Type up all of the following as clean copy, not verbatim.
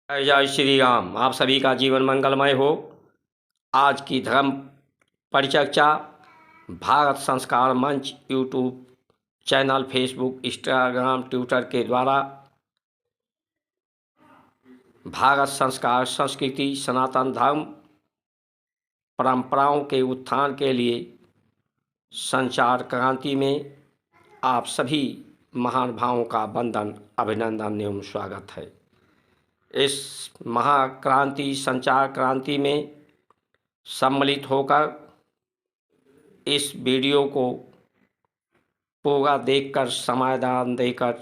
जय श्री राम। आप सभी का जीवन मंगलमय हो। आज की धर्म परिचर्चा भारत संस्कार मंच YouTube channel, Facebook, Instagram, Twitter के द्वारा भारत संस्कार, संस्कृति, सनातन धर्म परंपराओं के उत्थान के लिए संचार क्रांति में आप सभी महानुभावों का वंदन, अभिनंदन एवं स्वागत है। इस महाक्रांति, संचार क्रांति में सम्मिलित होकर इस वीडियो को पूरा देखकर, समाधान देकर,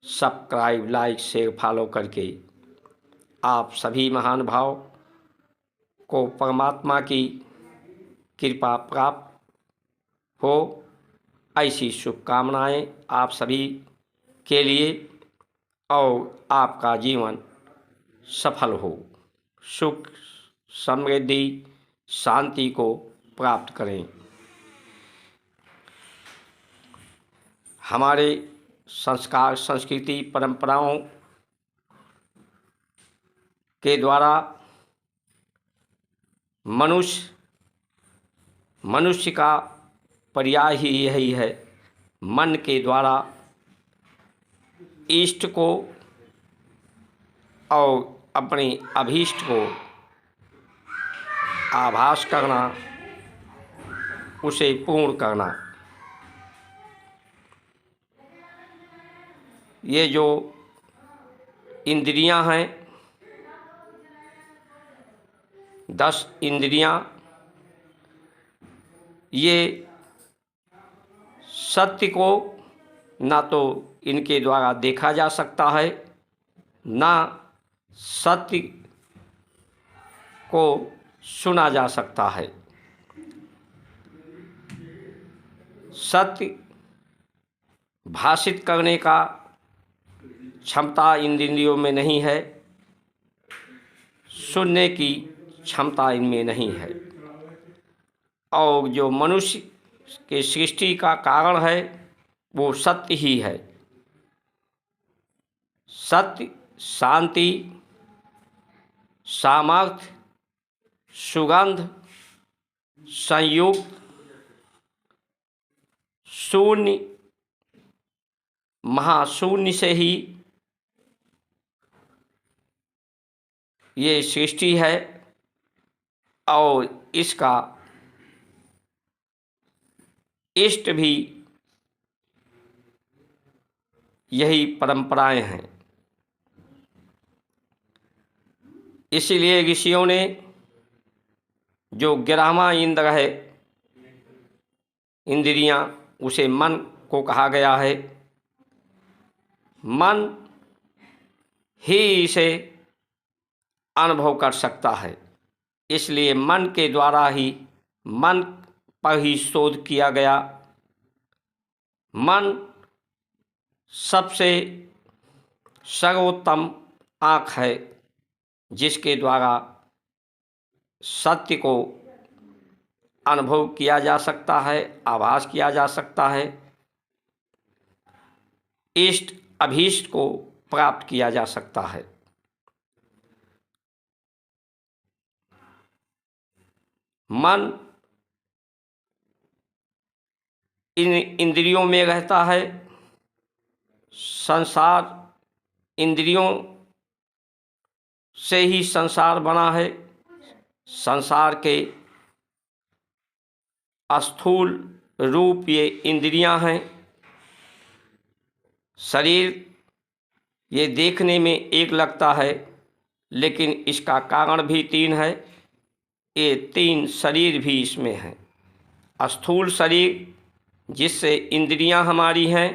सब्सक्राइब, लाइक, शेयर, फॉलो करके आप सभी महानुभाव को परमात्मा की कृपा प्राप्त हो, ऐसी शुभकामनाएं आप सभी के लिए और आपका जीवन सफल हो, सुख, समृद्धि, शांति को प्राप्त करें। हमारे संस्कार, संस्कृति, परंपराओं के द्वारा मनुष्य का पर्याय ही यही है, मन के द्वारा इष्ट को और अपने अभीष्ट को आभास करना, उसे पूर्ण करना। ये जो इंद्रियां हैं, 10 इंद्रियां, ये सत्य को ना तो इनके द्वारा देखा जा सकता है, ना सत्य को सुना जा सकता है। सत्य भाषित करने का क्षमता इंद्रियों में नहीं है, सुनने की क्षमता इनमें नहीं है। और जो मनुष्य के सृष्टि का कारण है वो सत्य ही है। सत्य, शांति, सामर्थ्य, सुगंध, संयुक्त, शून्य, महाशून्य से ही ये सृष्टि है और इसका इष्ट भी यही परंपराएं हैं। इसीलिए ऋषियों ने जो 11वां इंद्र है, इंद्रियां, उसे मन को कहा गया है। मन ही इसे अनुभव कर सकता है, इसलिए मन के द्वारा ही, मन पर ही शोध किया गया। मन सबसे सर्वोत्तम आँख है जिसके द्वारा सत्य को अनुभव किया जा सकता है, आभास किया जा सकता है, इष्ट अभीष्ट को प्राप्त किया जा सकता है। मन इन इंद्रियों में रहता है। संसार इंद्रियों से ही संसार बना है। संसार के स्थूल रूप ये इंद्रियां हैं। शरीर ये देखने में एक लगता है, लेकिन इसका कारण भी 3 है। ये 3 शरीर भी इसमें हैं। स्थूल शरीर जिससे इंद्रियां हमारी हैं,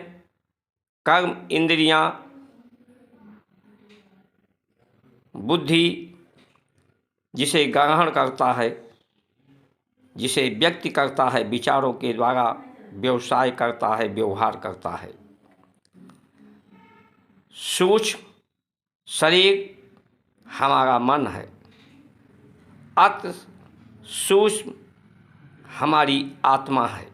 कर्म इंद्रियां, बुद्धि जिसे ग्रहण करता है, जिसे व्यक्त करता है, विचारों के द्वारा व्यवसाय करता है, व्यवहार करता है। सूक्ष्म शरीर हमारा मन है। अति सूक्ष्म हमारी आत्मा है।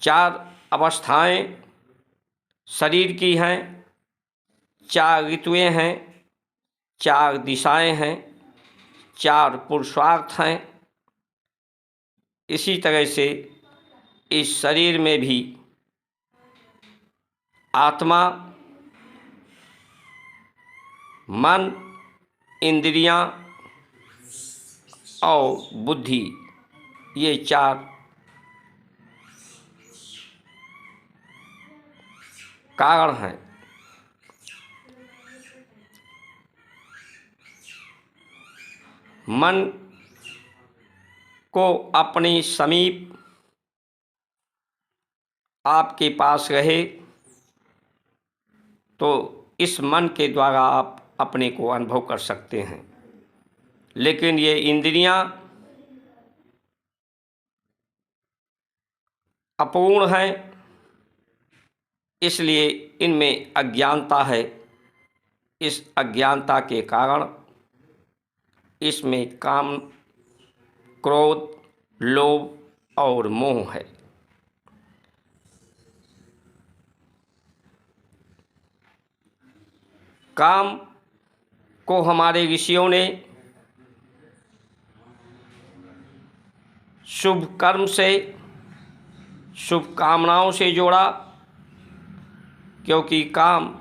4 अवस्थाएं शरीर की हैं। 4 ऋतुएं हैं, 4 दिशाएं हैं, 4 पुरुषार्थ हैं। इसी तरह से इस शरीर में भी आत्मा, मन, इंद्रियां और बुद्धि, ये 4 कारण हैं। मन को अपने समीप आपके पास रहे तो इस मन के द्वारा आप अपने को अनुभव कर सकते हैं। लेकिन ये इंद्रियां अपूर्ण हैं, इसलिए इनमें अज्ञानता है। इस अज्ञानता के कारण इसमें काम, क्रोध, लोभ और मोह है। काम को हमारे ऋषियों ने शुभ कर्म से, शुभ कामनाओं से जोड़ा, क्योंकि काम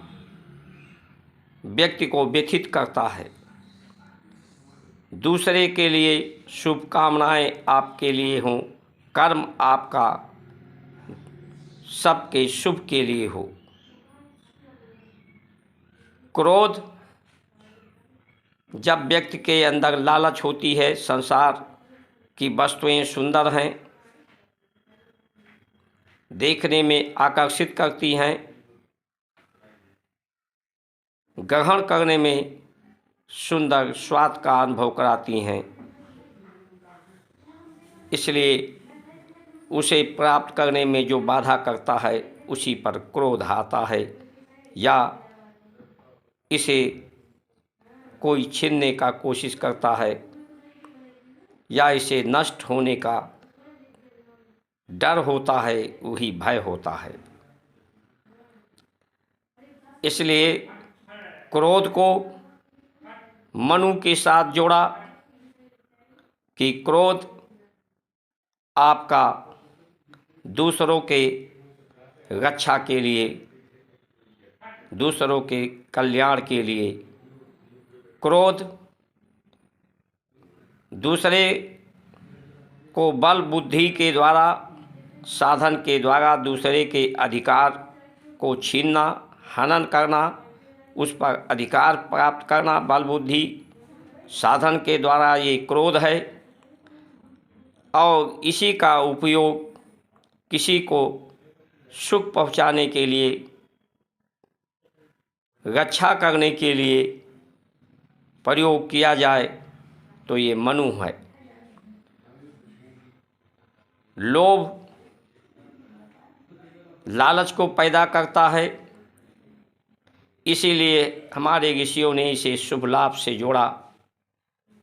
व्यक्ति को व्यथित करता है। दूसरे के लिए शुभ कामनाएं आपके लिए हों, कर्म आपका सबके शुभ के लिए हो। क्रोध, जब व्यक्ति के अंदर लालच होती है, संसार की वस्तुएं सुंदर हैं, देखने में आकर्षित करती हैं, ग्रहण करने में सुंदर स्वाद का अनुभव कराती हैं, इसलिए उसे प्राप्त करने में जो बाधा करता है उसी पर क्रोध आता है, या इसे कोई छीनने का कोशिश करता है, या इसे नष्ट होने का डर होता है, वही भय होता है। इसलिए क्रोध को मनु के साथ जोड़ा कि क्रोध आपका दूसरों के रक्षा के लिए, दूसरों के कल्याण के लिए, क्रोध दूसरे को बल बुद्धि के द्वारा, साधन के द्वारा दूसरे के अधिकार को छीनना, हनन करना, उस पर अधिकार प्राप्त करना, बल बुद्धि साधन के द्वारा ये क्रोध है। और इसी का उपयोग किसी को सुख पहुंचाने के लिए, रक्षा करने के लिए प्रयोग किया जाए तो ये मनु है। लोभ लालच को पैदा करता है, इसीलिए हमारे ऋषियों ने इसे शुभ लाभ से जोड़ा।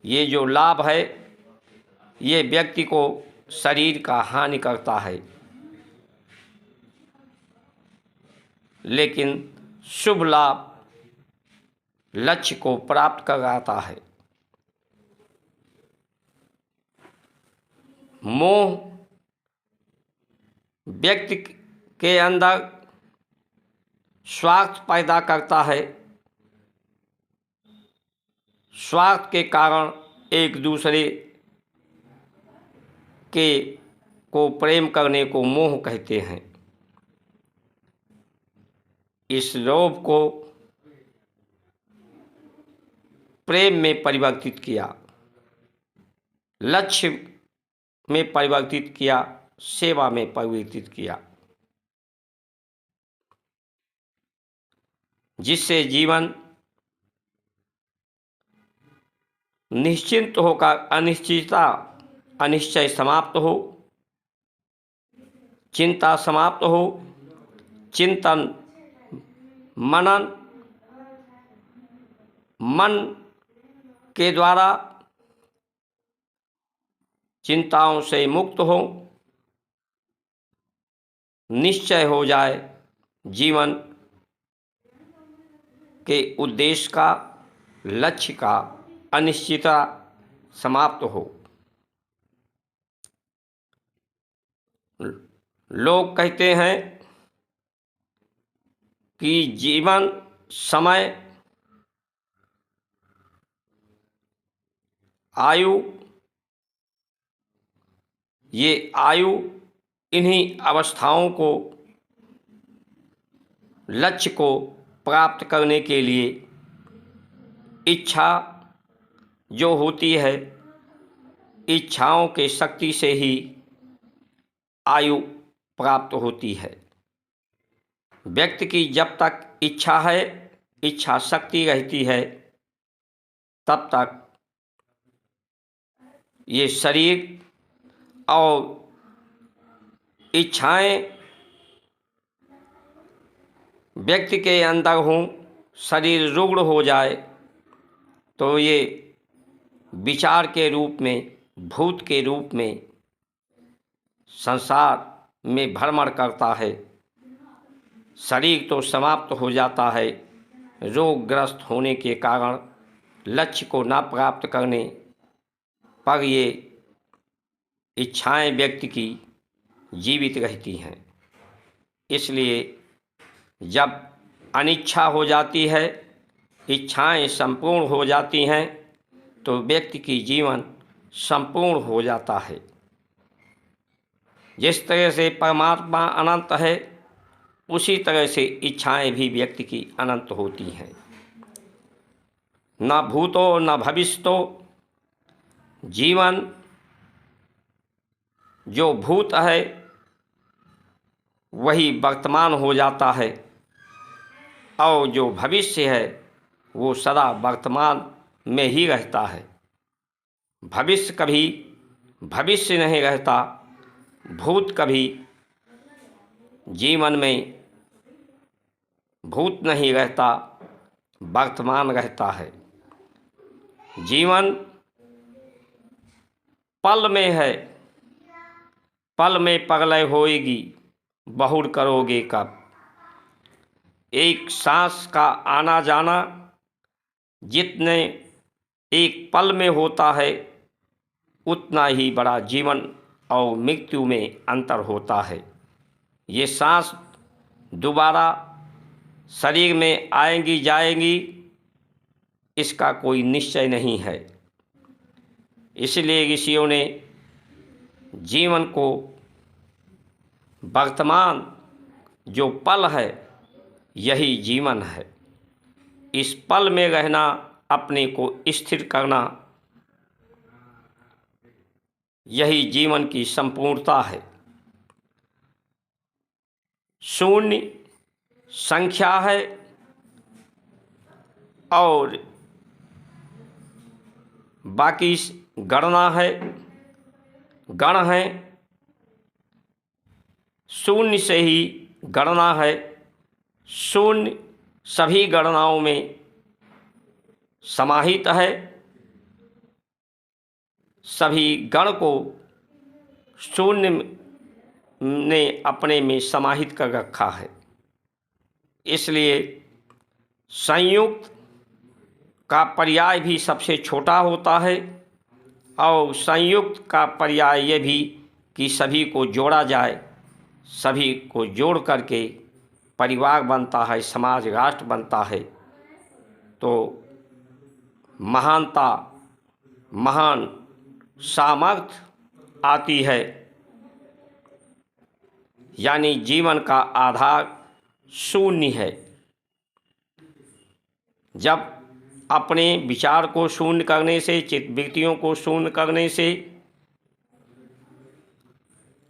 ये जो लाभ है ये व्यक्ति को शरीर का हानि करता है, लेकिन शुभ लाभ लक्ष्य को प्राप्त कराता है। मोह व्यक्ति के अंदर स्वार्थ पैदा करता है, स्वार्थ के कारण एक दूसरे के को प्रेम करने को मोह कहते हैं। इस लोभ को प्रेम में परिवर्तित किया, लक्ष्य में परिवर्तित किया, सेवा में परिवर्तित किया, जिससे जीवन निश्चिंत होकर अनिश्चय समाप्त हो, चिंता समाप्त हो, चिंतन मनन मन के द्वारा चिंताओं से मुक्त हो, निश्चय हो जाए, जीवन के उद्देश्य का, लक्ष्य का अनिश्चितता समाप्त हो। लोग कहते हैं कि जीवन, समय, आयु, ये आयु इन्हीं अवस्थाओं को, लक्ष्य को प्राप्त करने के लिए इच्छा जो होती है, इच्छाओं के शक्ति से ही आयु प्राप्त होती है। व्यक्ति की जब तक इच्छा है, इच्छा शक्ति रहती है, तब तक ये शरीर और इच्छाएं व्यक्ति के अंदर हों, शरीर रुग्ण हो जाए तो ये विचार के रूप में, भूत के रूप में संसार में भ्रमण करता है। शरीर तो समाप्त हो जाता है रोगग्रस्त होने के कारण, लक्ष्य को ना प्राप्त करने पर ये इच्छाएं व्यक्ति की जीवित रहती हैं। इसलिए जब अनिच्छा हो जाती है, इच्छाएं संपूर्ण हो जाती हैं, तो व्यक्ति की जीवन संपूर्ण हो जाता है। जिस तरह से परमात्मा अनंत है, उसी तरह से इच्छाएं भी व्यक्ति की अनंत होती हैं। न भूतो न भविष्यतो, जीवन जो भूत है वही वर्तमान हो जाता है, और जो भविष्य है वो सदा वर्तमान में ही रहता है। भविष्य कभी भविष्य नहीं रहता, भूत कभी जीवन में भूत नहीं रहता, वर्तमान रहता है। जीवन पल में है, पल में प्रलय होएगी, बहुर करोगे कब। एक सांस का आना जाना जितने एक पल में होता है, उतना ही बड़ा जीवन और मृत्यु में अंतर होता है। ये सांस दोबारा शरीर में आएंगी जाएंगी, इसका कोई निश्चय नहीं है। इसलिए ऋषियों ने जीवन को वर्तमान जो पल है यही जीवन है। इस पल में रहना, अपने को स्थिर करना, यही जीवन की संपूर्णता है। शून्य संख्या है और बाकी गणना है, गण है। शून्य से ही गणना है, शून्य सभी गणनाओं में समाहित है। सभी गण को शून्य ने अपने में समाहित कर रखा है। इसलिए संयुक्त का पर्याय भी सबसे छोटा होता है, और संयुक्त का पर्याय ये भी कि सभी को जोड़ा जाए, सभी को जोड़ करके परिवार बनता है, समाज राष्ट्र बनता है। तो महानता, महान सामर्थ्य आती है। यानी जीवन का आधार शून्य है। जब अपने विचार को शून्य करने से, चित्तवृत्तियों को शून्य करने से,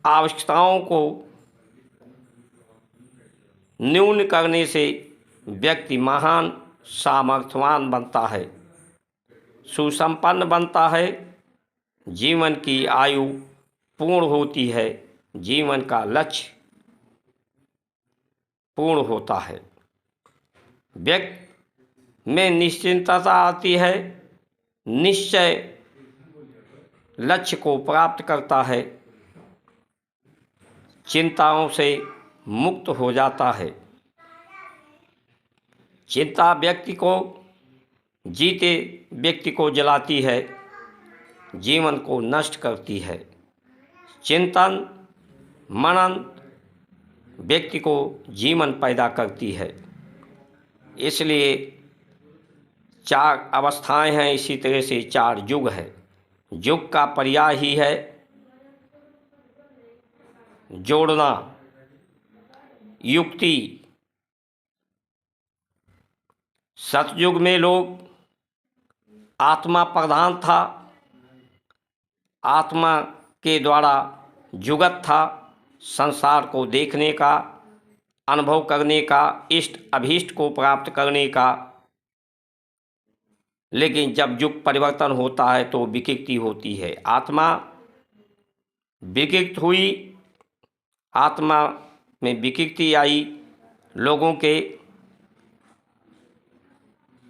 आवश्यकताओं को न्यून करने से व्यक्ति महान सामर्थ्यवान बनता है, सुसंपन्न बनता है। जीवन की आयु पूर्ण होती है, जीवन का लक्ष्य पूर्ण होता है। व्यक्ति में निश्चिंतता आती है, निश्चय लक्ष्य को प्राप्त करता है, चिंताओं से मुक्त हो जाता है। चिंता व्यक्ति को जीते व्यक्ति को जलाती है, जीवन को नष्ट करती है। चिंतन मनन व्यक्ति को जीवन पैदा करती है। इसलिए 4 अवस्थाएं हैं, इसी तरह से 4 युग है। युग का पर्याय ही है जोड़ना, युक्ति। सतयुग में लोग आत्मा प्रधान था, आत्मा के द्वारा जुगत था, संसार को देखने का, अनुभव करने का, इष्ट अभीष्ट को प्राप्त करने का। लेकिन जब युग परिवर्तन होता है तो विकृति होती है, आत्मा विकृत हुई, आत्मा में विकृति आई लोगों के,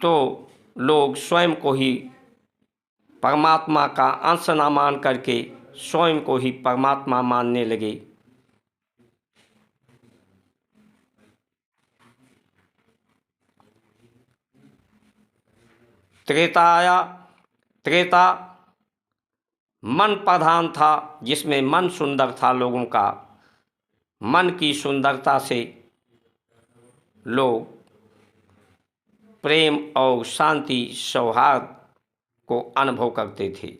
तो लोग स्वयं को ही परमात्मा का अंश न मान करके स्वयं को ही परमात्मा मानने लगे। त्रेता आया। त्रेता मन प्रधान था, जिसमें मन सुंदर था लोगों का। मन की सुंदरता से लोग प्रेम और शांति सौहार्द को अनुभव करते थे।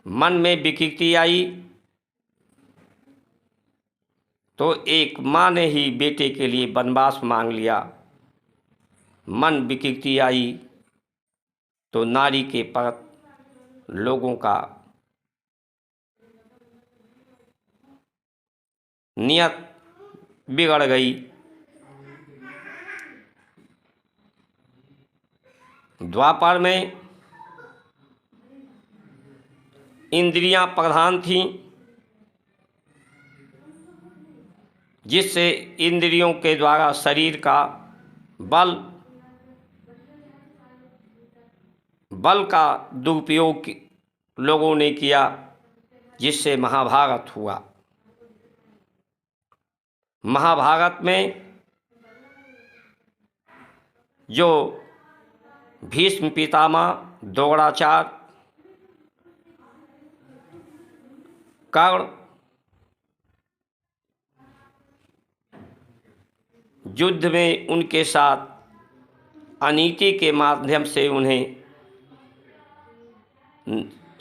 मन में विकृति आई तो एक माँ ने ही बेटे के लिए वनवास मांग लिया। मन विकृति आई तो नारी के प्रति लोगों का नियत बिगड़ गई। द्वापर में इंद्रियां प्रधान थीं, जिससे इंद्रियों के द्वारा शरीर का बल का दुरुपयोग लोगों ने किया, जिससे महाभारत हुआ। महाभारत में जो भीष्म पितामह, द्रोणाचार्य, कर्ण युद्ध में उनके साथ अनीति के माध्यम से उन्हें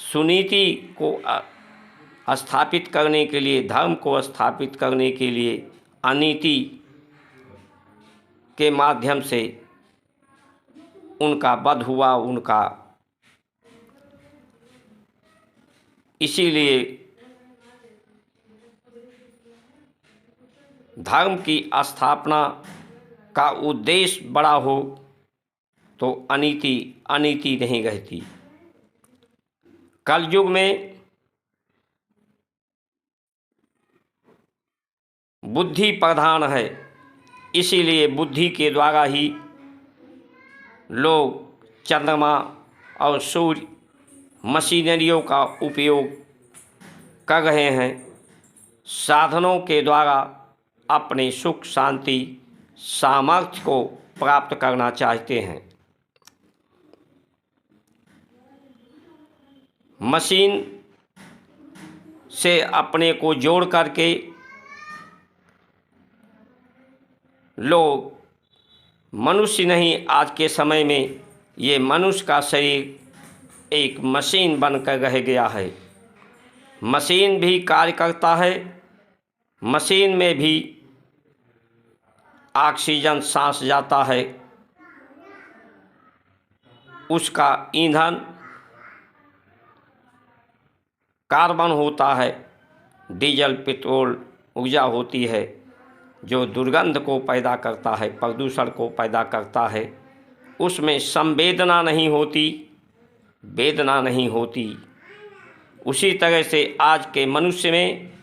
सुनीति को स्थापित करने के लिए, धर्म को स्थापित करने के लिए अनीति के माध्यम से उनका वध हुआ। उनका इसीलिए धर्म की स्थापना का उद्देश्य बड़ा हो तो अनीति नहीं रहती। कलयुग में बुद्धि प्रधान है, इसीलिए बुद्धि के द्वारा ही लोग चंद्रमा और सूर्य मशीनरियों का उपयोग कर रहे हैं। साधनों के द्वारा अपने सुख शांति सामर्थ्य को प्राप्त करना चाहते हैं। मशीन से अपने को जोड़ करके लोग मनुष्य नहीं, आज के समय में ये मनुष्य का शरीर एक मशीन बनकर रह गया है। मशीन भी कार्य करता है, मशीन में भी ऑक्सीजन सांस जाता है, उसका ईंधन कार्बन होता है, डीजल पेट्रोल ऊर्जा होती है जो दुर्गंध को पैदा करता है, प्रदूषण को पैदा करता है। उसमें संवेदना नहीं होती, वेदना नहीं होती। उसी तरह से आज के मनुष्य में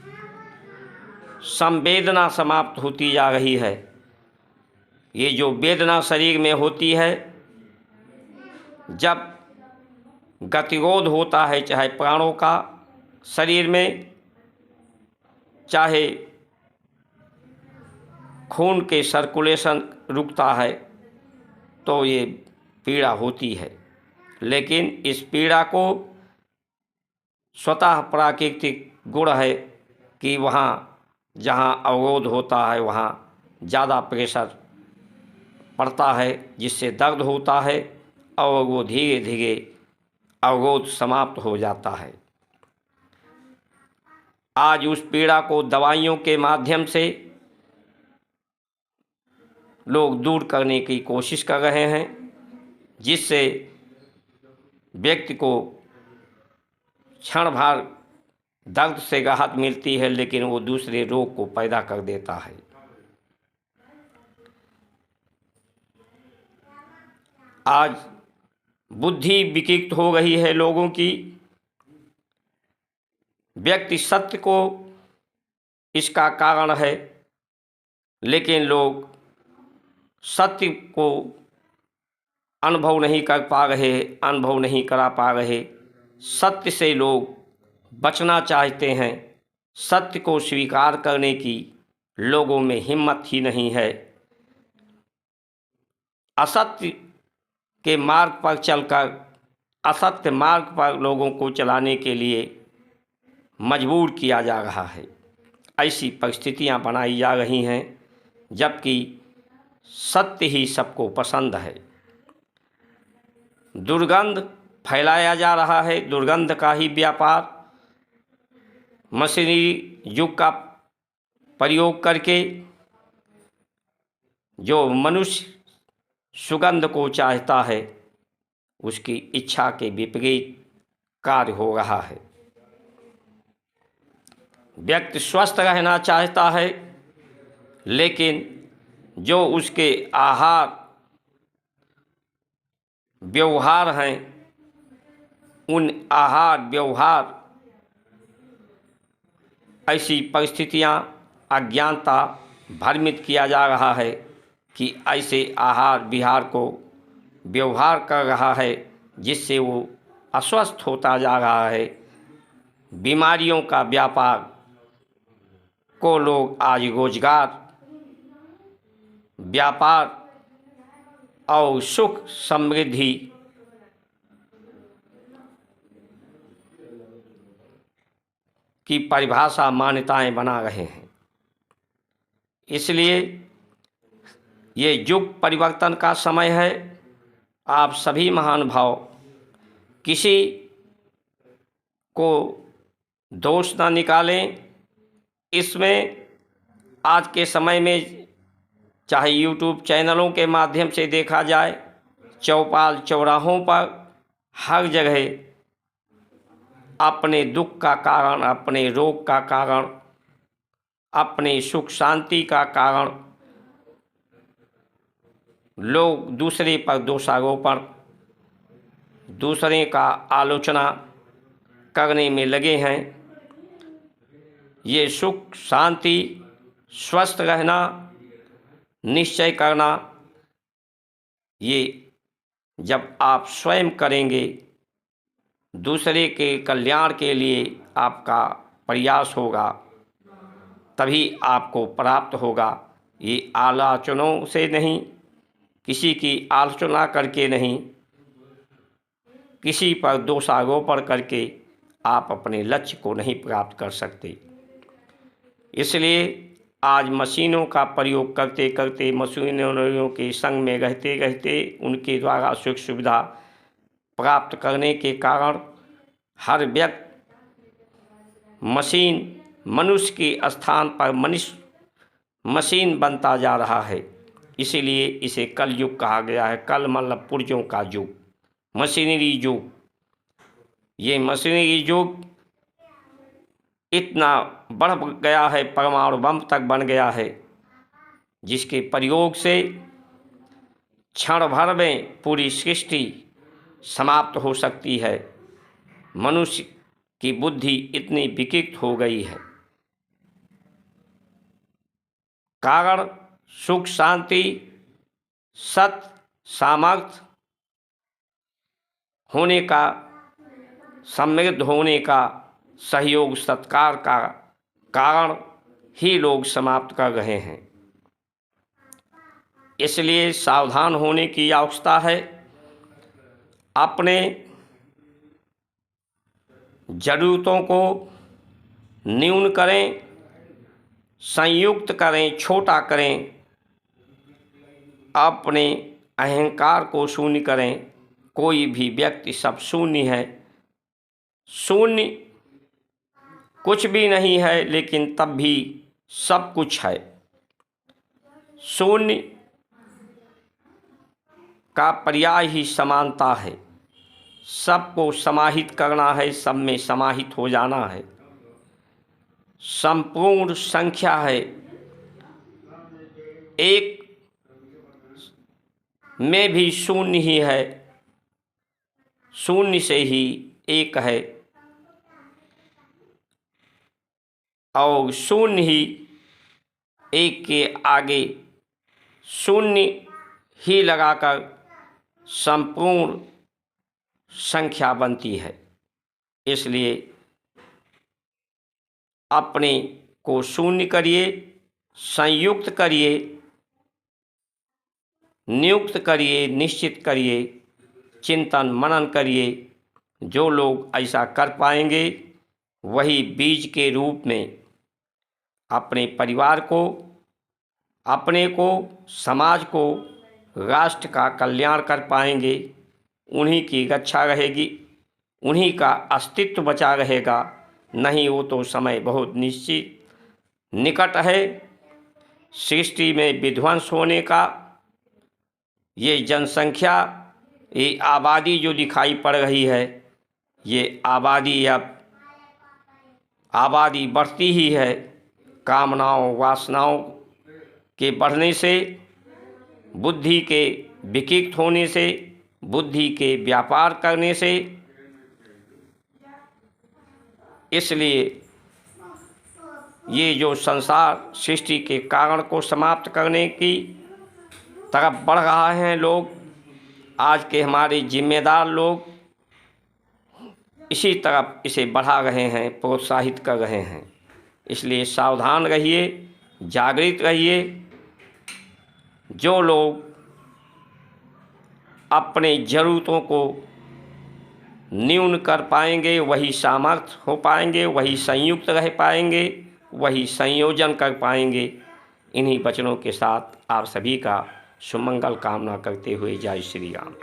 संवेदना समाप्त होती जा रही है। ये जो वेदना शरीर में होती है, जब गतिरोध होता है, चाहे प्राणों का शरीर में, चाहे खून के सर्कुलेशन रुकता है, तो ये पीड़ा होती है। लेकिन इस पीड़ा को स्वतः प्राकृतिक गुण है कि वहाँ जहाँ अवरोध होता है वहाँ ज़्यादा प्रेशर पड़ता है, जिससे दर्द होता है और वो धीरे धीरे अवरोध समाप्त हो जाता है। आज उस पीड़ा को दवाइयों के माध्यम से लोग दूर करने की कोशिश कर रहे हैं, जिससे व्यक्ति को क्षण भर दर्द से राहत मिलती है, लेकिन वो दूसरे रोग को पैदा कर देता है। आज बुद्धि विकृत हो रही है लोगों की। व्यक्ति सत्य को इसका कारण है, लेकिन लोग सत्य को अनुभव नहीं कर पा रहे, अनुभव नहीं करा पा रहे। सत्य से लोग बचना चाहते हैं, सत्य को स्वीकार करने की लोगों में हिम्मत ही नहीं है। असत्य के मार्ग पर चलकर असत्य मार्ग पर लोगों को चलाने के लिए मजबूर किया जा रहा है। ऐसी परिस्थितियां बनाई जा रही हैं, जबकि सत्य ही सबको पसंद है। दुर्गंध फैलाया जा रहा है, दुर्गंध का ही व्यापार मशीनरी युग का प्रयोग करके जो मनुष्य सुगंध को चाहता है, उसकी इच्छा के विपरीत कार्य हो रहा है। व्यक्ति स्वस्थ रहना चाहता है, लेकिन जो उसके आहार व्यवहार हैं, उन आहार व्यवहार ऐसी परिस्थितियां, अज्ञानता भ्रमित किया जा रहा है कि ऐसे आहार विहार को व्यवहार कर रहा है, जिससे वो अस्वस्थ होता जा रहा है। बीमारियों का व्यापार को लोग आज रोजगार, व्यापार और सुख समृद्धि की परिभाषा मान्यताएं बना रहे हैं। इसलिए ये युग परिवर्तन का समय है। आप सभी महान भाव किसी को दोष न निकालें। इसमें आज के समय में चाहे यूट्यूब चैनलों के माध्यम से देखा जाए, चौपाल चौराहों पर हर जगह अपने दुख का कारण, अपने रोग का कारण, अपने सुख शांति का कारण लोग दूसरे पर दोषारोपण, दूसरे का आलोचना करने में लगे हैं। ये सुख शांति, स्वस्थ रहना, निश्चय करना, ये जब आप स्वयं करेंगे, दूसरे के कल्याण के लिए आपका प्रयास होगा, तभी आपको प्राप्त होगा। ये आलोचनों से नहीं, किसी की आलोचना करके नहीं, किसी पर दोषारोपण करके आप अपने लक्ष्य को नहीं प्राप्त कर सकते। इसलिए आज मशीनों का प्रयोग करते करते, मशीनों के संग में रहते रहते, उनके द्वारा सुख सुविधा प्राप्त करने के कारण हर व्यक्ति मशीन, मनुष्य के स्थान पर मनुष्य मशीन बनता जा रहा है। इसीलिए इसे कल युग कहा गया है। कल मतलब पुर्जों का युग, मशीनरी युग। ये मशीनरी युग इतना बढ़ गया है, परमाणु बम तक बन गया है, जिसके प्रयोग से क्षण भर में पूरी सृष्टि समाप्त हो सकती है। मनुष्य की बुद्धि इतनी विकृत हो गई है। कारण सुख शांति, सत्य, सामर्थ्य होने का, समृद्ध होने का, सहयोग सत्कार का कारण ही लोग समाप्त कर रहे हैं। इसलिए सावधान होने की आवश्यकता है। अपने ज़रूरतों को न्यून करें, संयुक्त करें, छोटा करें, अपने अहंकार को शून्य करें। कोई भी व्यक्ति सब शून्य है, शून्य कुछ भी नहीं है, लेकिन तब भी सब कुछ है। शून्य का पर्याय ही समानता है। सबको समाहित करना है, सब में समाहित हो जाना है। संपूर्ण संख्या है, एक में भी शून्य ही है, शून्य से ही एक है, और शून्य ही एक के आगे शून्य ही लगाकर संपूर्ण संख्या बनती है। इसलिए अपने को शून्य करिए, संयुक्त करिए, नियुक्त करिए, निश्चित करिए, चिंतन मनन करिए। जो लोग ऐसा कर पाएंगे वही बीज के रूप में अपने परिवार को, अपने को, समाज को, राष्ट्र का कल्याण कर पाएंगे। उन्हीं की रक्षा रहेगी, उन्हीं का अस्तित्व बचा रहेगा। नहीं वो तो समय बहुत निश्चित निकट है सृष्टि में विध्वंस होने का। ये जनसंख्या, ये आबादी जो दिखाई पड़ रही है, ये आबादी अब आबादी बढ़ती ही है। कामनाओं वासनाओं के बढ़ने से, बुद्धि के विकृत होने से, बुद्धि के व्यापार करने से। इसलिए ये जो संसार सृष्टि के कारण को समाप्त करने की तरफ बढ़ रहा है लोग, आज के हमारे जिम्मेदार लोग इसी तरफ इसे बढ़ा रहे हैं, प्रोत्साहित कर रहे हैं। इसलिए सावधान रहिए, जागृत रहिए। जो लोग अपने ज़रूरतों को न्यून कर पाएंगे वही सामर्थ्य हो पाएंगे, वही संयुक्त रह पाएंगे, वही संयोजन कर पाएंगे। इन्हीं वचनों के साथ आप सभी का सुमंगल कामना करते हुए जय श्री राम।